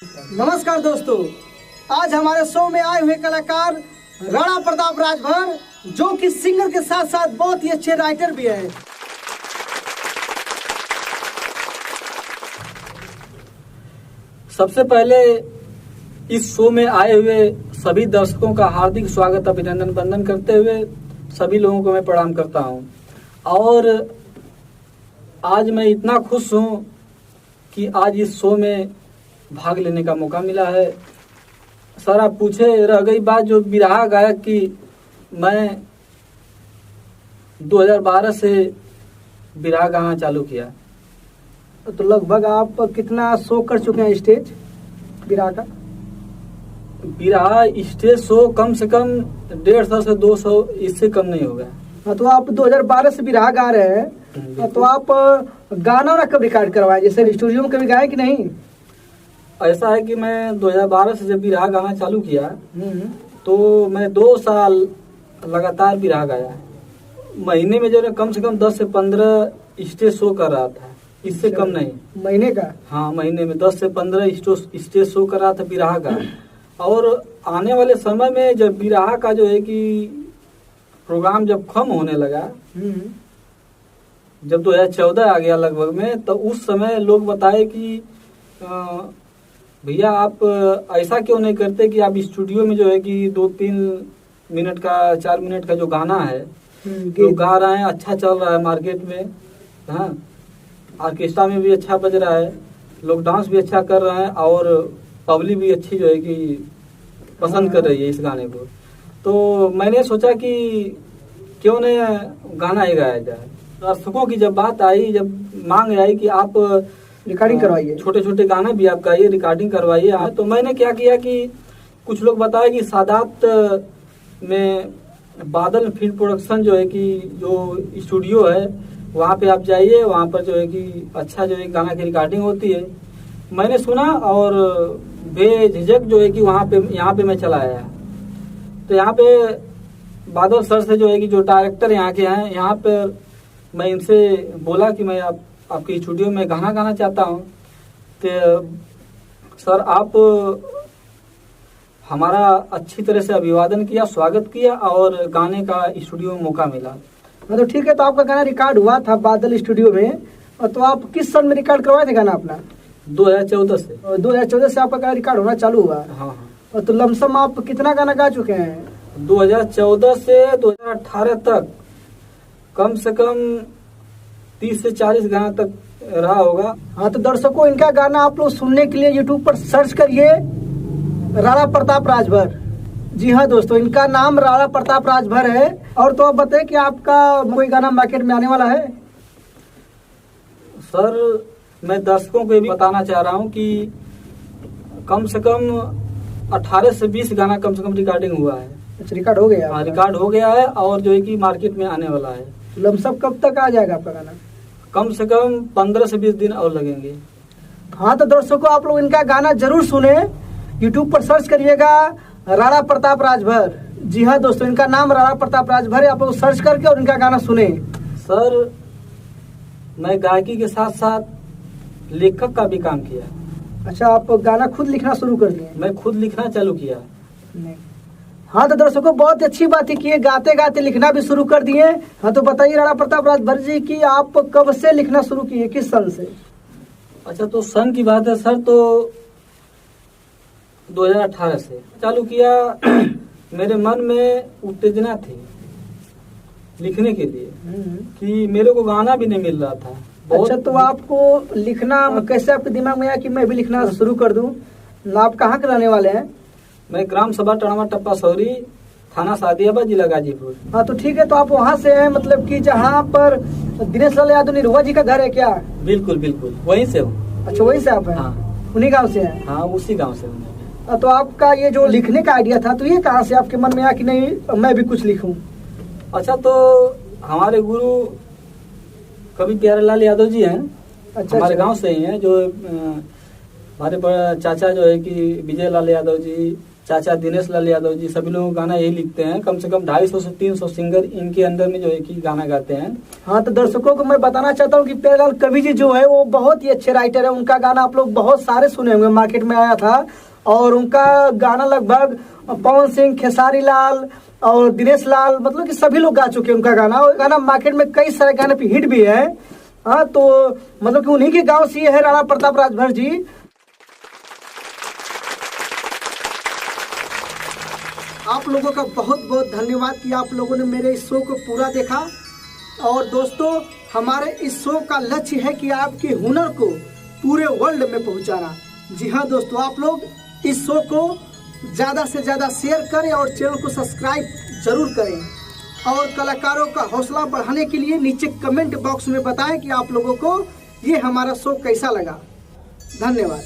नमस्कार दोस्तों, आज हमारे शो में आए हुए कलाकार राणा प्रताप राजभर, जो कि सिंगर के साथ साथ बहुत ही अच्छे राइटर भी हैं। सबसे पहले इस शो में आए हुए सभी दर्शकों का हार्दिक स्वागत अभिनंदन वंदन करते हुए सभी लोगों को मैं प्रणाम करता हूं। और आज मैं इतना खुश हूं कि आज इस शो में भाग लेने का मौका मिला है। सर, आप पूछे रह गई बात जो बिरहा गायक की, मैं 2012 से बिरहा गाना चालू किया। तो लगभग आप कितना शो कर चुके हैं स्टेज बिरहा का? बिरहा स्टेज शो कम से कम 150 से 200, इससे कम नहीं होगा। हाँ, तो आप 2012 से बिरहा गा रहे हैं, तो आप गाना ना कब रिकॉर्ड करवाए? जैसे स्टूडियो में कभी गाए कि नहीं? ऐसा है कि मैं 2012 से जब बिरहा गाना चालू किया तो मैं 2 साल लगातार बिरहा गाया। महीने में जो है कम से कम 10 से 15 स्टेज शो कर रहा था, इससे कम नहीं। महीने का? हाँ, महीने में 10 से 15 स्टेज शो कर रहा था बिरहा का। और आने वाले समय में जब बिरहा का जो है कि प्रोग्राम जब कम होने लगा, जब 2014 आ गया लगभग में, तो उस समय लोग बताए कि भैया आप ऐसा क्यों नहीं करते कि आप स्टूडियो में जो है कि 2-3 मिनट का 4 मिनट का जो गाना है जो गा रहे हैं, अच्छा चल रहा है मार्केट में। हाँ, ऑर्केस्ट्रा में भी अच्छा बज रहा है, लोग डांस भी अच्छा कर रहे हैं और पब्लिक भी अच्छी जो है कि पसंद कर रही है इस गाने को। तो मैंने सोचा कि क्यों नहीं गाना ही गाया जाए। दर्शकों की जब बात आई, जब मांग आई कि आप रिकॉर्डिंग करवाइए, छोटे छोटे गाने भी आप गाइए, रिकॉर्डिंग करवाइए, तो मैंने क्या किया कि कुछ लोग बताए कि सादात में बादल फिल्म प्रोडक्शन जो है कि जो स्टूडियो है वहाँ पे आप जाइए, वहाँ पर जो है कि अच्छा जो है गाना की रिकॉर्डिंग होती है। मैंने सुना और बेझिझक जो है कि यहाँ पे मैं चला आया। तो यहाँ पे बादल सर से जो है कि जो डायरेक्टर यहाँ के हैं, यहाँ पर मैं इनसे बोला कि मैं आपके स्टूडियो में गाना गाना चाहता हूँ। तो सर आप हमारा अच्छी तरह से अभिवादन किया, स्वागत किया और गाने का स्टूडियो में मौका मिला। तो ठीक है, तो आपका गाना रिकॉर्ड हुआ था बादल स्टूडियो में, तो आप किस साल में रिकॉर्ड करवाए थे गाना अपना? 2014 से। 2014 से आपका गाना रिकॉर्ड होना चालू हुआ? हाँ। तो लमसम आप कितना गाना गा चुके हैं? 2014 से 2018 तक कम से कम 30 से 40 गाना तक रहा होगा। हाँ, तो दर्शकों, इनका गाना आप लोग सुनने के लिए यूट्यूब पर सर्च करिए, राणा प्रताप राजभर। जी हाँ दोस्तों, इनका नाम राणा प्रताप राजभर है। और तो आप बताएं कि आपका कोई गाना मार्केट में आने वाला है? सर, मैं दर्शकों को ये भी बताना चाह रहा हूँ कि कम से कम 18 से 20 गाना कम से कम रिकॉर्डिंग हुआ है। अच्छा, रिकॉर्ड हो गया? हाँ, रिकॉर्ड हो गया है और जो है कि मार्केट में आने वाला है। लमसम कब तक आ जाएगा आपका गाना? कम से कम 15 से 20 दिन और लगेंगे। हाँ, तो दर्शकों, आप लोग इनका गाना जरूर सुने, यूट्यूब पर सर्च करिएगा राणा प्रताप राजभर। जी हाँ दोस्तों, इनका नाम राणा प्रताप राजभर है, आप लोग सर्च करके और इनका गाना सुने। सर, मैं गायकी के साथ साथ लेखक का भी काम किया। अच्छा, आप गाना खुद लिखना शुरू कर दिए? मैं खुद लिखना चालू किया। नहीं। हाँ, तो दर्शकों, बहुत अच्छी बात है कि ये गाते गाते लिखना भी शुरू कर दिए। हाँ, तो बताइए राणा प्रताप राजभर जी कि आप कब से लिखना शुरू किए, किस सन से? अच्छा, तो सन की बात है सर, तो 2018 से चालू किया। मेरे मन में उत्तेजना थी लिखने के लिए कि मेरे को गाना भी नहीं मिल रहा था। अच्छा, तो आपको लिखना कैसे आपके दिमाग में आया कि मैं भी लिखना शुरू कर दूं? आप कहाँ के रहने वाले हैं? मैं ग्राम सभा टड़वा टप्पा सौरी, थाना सादियाबाद, जिला गाजीपुर। हाँ, तो ठीक है, तो आप वहाँ से हैं, मतलब कि जहाँ पर दिनेश लाल यादव निरुआ जी का घर है क्या? बिल्कुल बिल्कुल, वहीं से हूँ। अच्छा, वहीं से आप हैं? हाँ। उन्हीं गाँव से हैं? हाँ, उसी गाँव से हूँ। तो आपका ये जो लिखने का आइडिया था, तो ये कहाँ से आपके मन में आया कि नहीं मैं भी कुछ लिखूं? अच्छा, तो हमारे गुरु कवि प्यारेलाल यादव जी हैं। अच्छा, हमारे अच्छा। गांव से ही हैं, जो हमारे चाचा जो है कि विजय लाल यादव जी, चाचा दिनेश लाल यादव जी, सभी लोग गाना यही लिखते हैं। कम से कम 250 से 300 सिंगर इनके अंदर में जो है कि गाना गाते हैं। हाँ, तो दर्शकों को मैं बताना चाहता हूँ कि प्यारेलाल कवि जी जो है वो बहुत ही अच्छे राइटर है। उनका गाना आप लोग बहुत सारे सुने होंगे, मार्केट में आया था, और उनका गाना लगभग पवन सिंह, खेसारी लाल और दिनेश लाल, मतलब कि सभी लोग गा चुके हैं उनका गाना। और गाना मार्केट में कई सारे गाने पे हिट भी है। हाँ, तो मतलब कि उन्हीं के गाँव से है राणा प्रताप राजभर जी। आप लोगों का बहुत बहुत धन्यवाद कि आप लोगों ने मेरे इस शो को पूरा देखा। और दोस्तों, हमारे इस शो का लक्ष्य है कि आपके हुनर को पूरे वर्ल्ड में पहुंचाना। जी हाँ दोस्तों, आप लोग इस शो को ज़्यादा से ज़्यादा शेयर करें और चैनल को सब्सक्राइब जरूर करें। और कलाकारों का हौसला बढ़ाने के लिए नीचे कमेंट बॉक्स में बताएं कि आप लोगों को ये हमारा शो कैसा लगा। धन्यवाद।